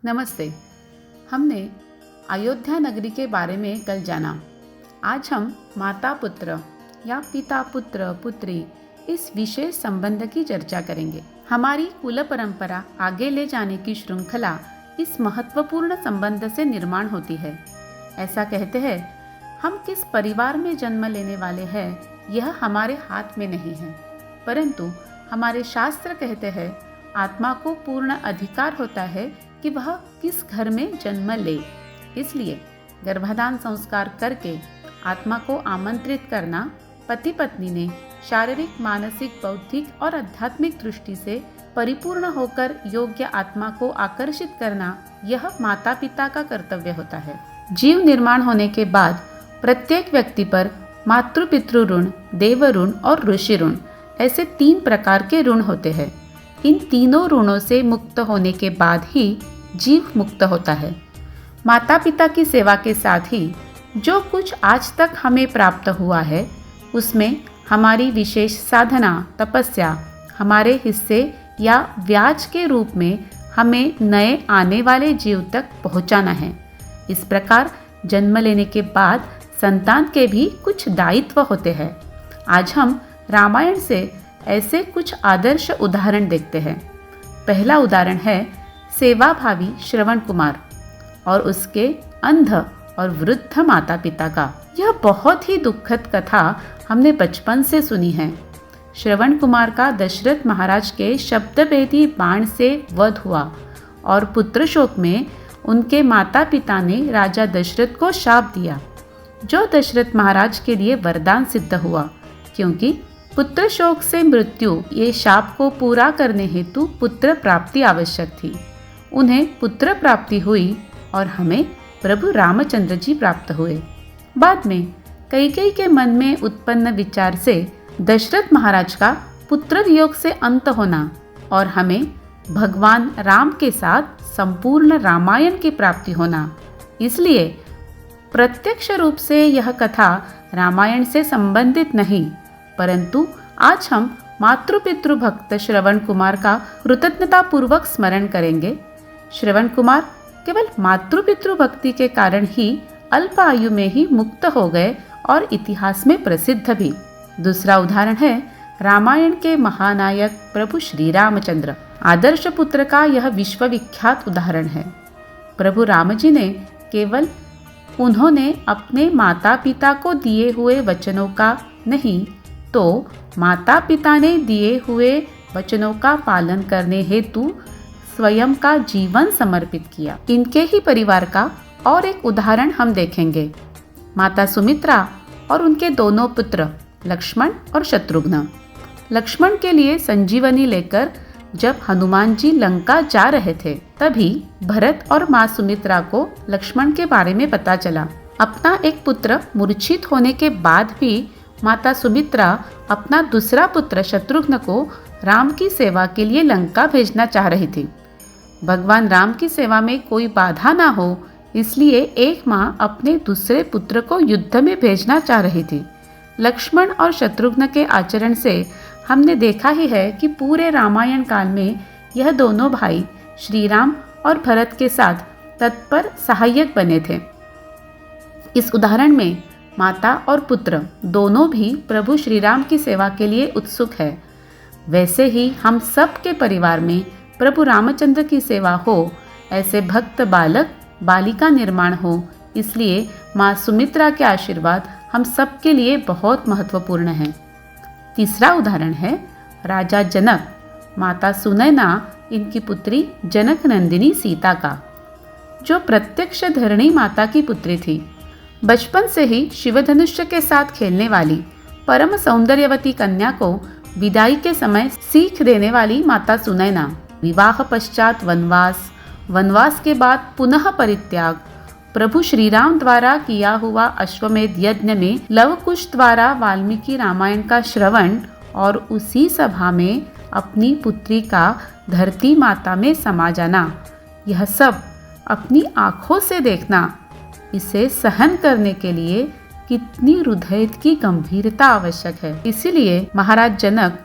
नमस्ते। हमने अयोध्या नगरी के बारे में कल जाना। आज हम माता पुत्र या पिता पुत्र पुत्री इस विशेष संबंध की चर्चा करेंगे। हमारी कुल परंपरा आगे ले जाने की श्रृंखला इस महत्वपूर्ण संबंध से निर्माण होती है। ऐसा कहते हैं, हम किस परिवार में जन्म लेने वाले हैं यह हमारे हाथ में नहीं है, परंतु हमारे शास्त्र कहते हैं आत्मा को पूर्ण अधिकार होता है कि वह किस घर में जन्म ले। इसलिए गर्भाधान संस्कार करके आत्मा को आमंत्रित करना पति पत्नी ने शारीरिक, मानसिक, बौद्धिक और आध्यात्मिक दृष्टि से परिपूर्ण होकर योग्य आत्मा को आकर्षित करना, यह माता पिता का कर्तव्य होता है। जीव निर्माण होने के बाद प्रत्येक व्यक्ति पर मातृ पितृ ऋण, देव ऋण और ऋषि ऋण ऐसे 3 प्रकार के ऋण होते हैं। इन तीनों ऋणों से मुक्त होने के बाद ही जीव मुक्त होता है। माता पिता की सेवा के साथ ही जो कुछ आज तक हमें प्राप्त हुआ है उसमें हमारी विशेष साधना, तपस्या हमारे हिस्से या ब्याज के रूप में हमें नए आने वाले जीव तक पहुंचाना है। इस प्रकार जन्म लेने के बाद संतान के भी कुछ दायित्व होते हैं। आज हम रामायण से ऐसे कुछ आदर्श उदाहरण देखते हैं। पहला उदाहरण है सेवाभावी श्रवण कुमार और उसके अंध और वृद्ध माता पिता का। यह बहुत ही दुखद कथा हमने बचपन से सुनी है। श्रवण कुमार का दशरथ महाराज के शब्दभेदी बाण से वध हुआ और पुत्र शोक में उनके माता पिता ने राजा दशरथ को शाप दिया, जो दशरथ महाराज के लिए वरदान सिद्ध हुआ, क्योंकि पुत्र शोक से मृत्यु ये शाप को पूरा करने हेतु पुत्र प्राप्ति आवश्यक थी। उन्हें पुत्र प्राप्ति हुई और हमें प्रभु रामचंद्र जी प्राप्त हुए। बाद में कैकेयी के मन में उत्पन्न विचार से दशरथ महाराज का पुत्र वियोग से अंत होना और हमें भगवान राम के साथ संपूर्ण रामायण की प्राप्ति होना। इसलिए प्रत्यक्ष रूप से यह कथा रामायण से संबंधित नहीं, परंतु आज हम मातृ पितृ भक्त श्रवण कुमार का कृतज्ञता पूर्वक स्मरण करेंगे। श्रवण कुमार केवल मातृ पितृ भक्ति के कारण ही अल्प आयु में ही मुक्त हो गए और इतिहास में प्रसिद्ध भी। दूसरा उदाहरण है रामायण के महानायक प्रभु श्री रामचंद्र। आदर्श पुत्र का यह विश्वविख्यात उदाहरण है। प्रभु राम जी ने केवल उन्होंने अपने माता पिता को दिए हुए वचनों का नहीं, तो माता पिता ने दिए हुए वचनों का पालन करने हेतु स्वयं का जीवन समर्पित किया। इनके ही परिवार का और एक उदाहरण हम देखेंगे। माता सुमित्रा और उनके दोनों पुत्र लक्ष्मण और शत्रुघ्न। लक्ष्मण के लिए संजीवनी लेकर जब हनुमान जी लंका जा रहे थे, तभी भरत और माँ सुमित्रा को लक्ष्मण के बारे में पता चला। अपना एक पुत्र मूर्छित होने के बाद भी माता सुमित्रा अपना दूसरा पुत्र शत्रुघ्न को राम की सेवा के लिए लंका भेजना चाह रही थी। भगवान राम की सेवा में कोई बाधा ना हो, इसलिए एक माँ अपने दूसरे पुत्र को युद्ध में भेजना चाह रही थी। लक्ष्मण और शत्रुघ्न के आचरण से हमने देखा ही है कि पूरे रामायण काल में यह दोनों भाई श्री राम और भरत के साथ तत्पर सहायक बने थे। इस उदाहरण में माता और पुत्र दोनों भी प्रभु श्री राम की सेवा के लिए उत्सुक है। वैसे ही हम सब के परिवार में प्रभु रामचंद्र की सेवा हो, ऐसे भक्त बालक बालिका निर्माण हो। इसलिए माँ सुमित्रा के आशीर्वाद हम सब के लिए बहुत महत्वपूर्ण हैं। तीसरा उदाहरण है राजा जनक, माता सुनैना, इनकी पुत्री जनक नंदिनी सीता का, जो प्रत्यक्ष धरणी माता की पुत्री थी। बचपन से ही शिवधनुष्य के साथ खेलने वाली परम सौंदर्यवती कन्या को विदाई के समय सीख देने वाली माता सुनैना, विवाह पश्चात वनवास, वनवास के बाद पुनः परित्याग, प्रभु श्री राम द्वारा किया हुआ अश्वमेध यज्ञ में लव कुश द्वारा वाल्मीकि रामायण का श्रवण और उसी सभा में अपनी पुत्री का धरती माता में समा जाना, यह सब अपनी आँखों से देखना, इसे सहन करने के लिए कितनी हृदय की गंभीरता आवश्यक है। इसीलिए महाराज जनक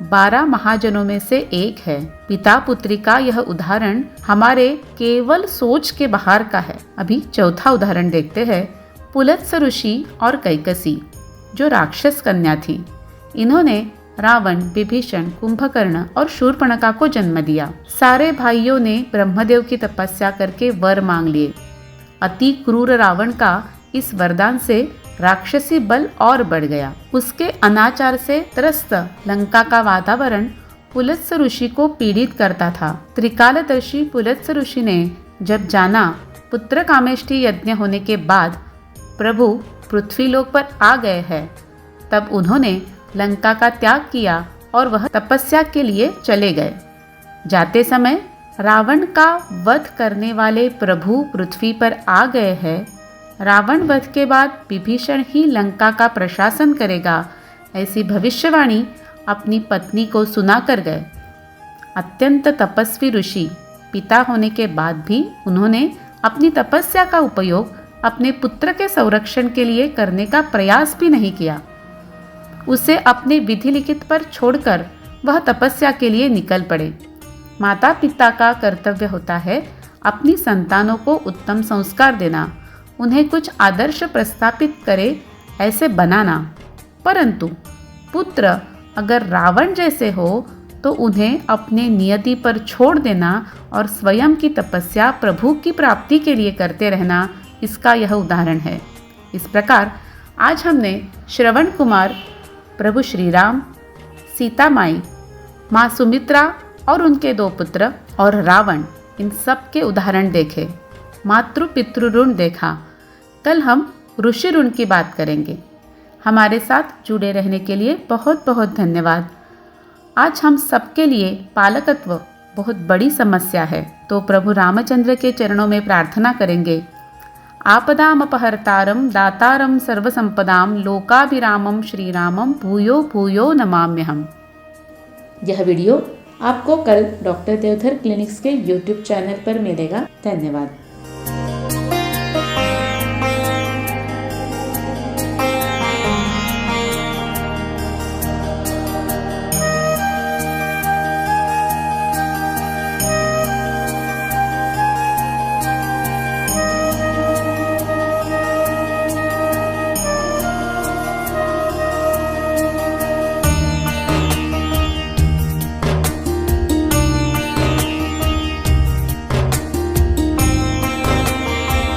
12 महाजनों में से एक है। पिता पुत्री का यह उदाहरण हमारे केवल सोच के बाहर का है। अभी चौथा उदाहरण देखते हैं। पुलत्स्य ऋषि और कैकसी जो राक्षस कन्या थी, इन्होंने रावण, विभीषण, कुंभकर्ण और शूर्पणखा को जन्म दिया। सारे भाइयों ने ब्रह्मदेव की तपस्या करके वर मांग लिए। अति क्रूर रावण का इस वरदान से राक्षसी बल और बढ़ गया। उसके अनाचार से त्रस्त लंका का वातावरण पुलत्स्य ऋषि को पीड़ित करता था। त्रिकालदर्शी पुलत्स्य ऋषि ने जब जाना पुत्र कामेष्टि यज्ञ होने के बाद प्रभु पृथ्वीलोक पर आ गए हैं, तब उन्होंने लंका का त्याग किया और वह तपस्या के लिए चले गए। जाते समय रावण का वध करने वाले प्रभु पृथ्वी पर आ गए हैं। रावण वध के बाद विभीषण ही लंका का प्रशासन करेगा, ऐसी भविष्यवाणी अपनी पत्नी को सुनाकर गए। अत्यंत तपस्वी ऋषि पिता होने के बाद भी उन्होंने अपनी तपस्या का उपयोग अपने पुत्र के संरक्षण के लिए करने का प्रयास भी नहीं किया। उसे अपने विधि लिखित पर छोड़कर वह तपस्या के लिए निकल पड़े। माता पिता का कर्तव्य होता है अपनी संतानों को उत्तम संस्कार देना, उन्हें कुछ आदर्श प्रस्थापित करे ऐसे बनाना। परंतु पुत्र अगर रावण जैसे हो तो उन्हें अपने नियति पर छोड़ देना और स्वयं की तपस्या प्रभु की प्राप्ति के लिए करते रहना, इसका यह उदाहरण है। इस प्रकार आज हमने श्रवण कुमार, प्रभु श्री राम, सीता माई, माँ सुमित्रा और उनके 2 पुत्र और रावण, इन सब के उदाहरण देखे। मातृ पितृ ऋण देखा। कल हम ऋषि ऋण की बात करेंगे। हमारे साथ जुड़े रहने के लिए बहुत बहुत धन्यवाद। आज हम सबके लिए पालकत्व बहुत बड़ी समस्या है, तो प्रभु रामचंद्र के चरणों में प्रार्थना करेंगे। आपदामपहर्तारं दातारं सर्वसंपदां लोकाभिरामं श्रीरामं भूयो भूयो नमाम्यहम्। यह वीडियो आपको कल डॉक्टर देवधर क्लिनिक्स के YouTube चैनल पर मिलेगा। धन्यवाद।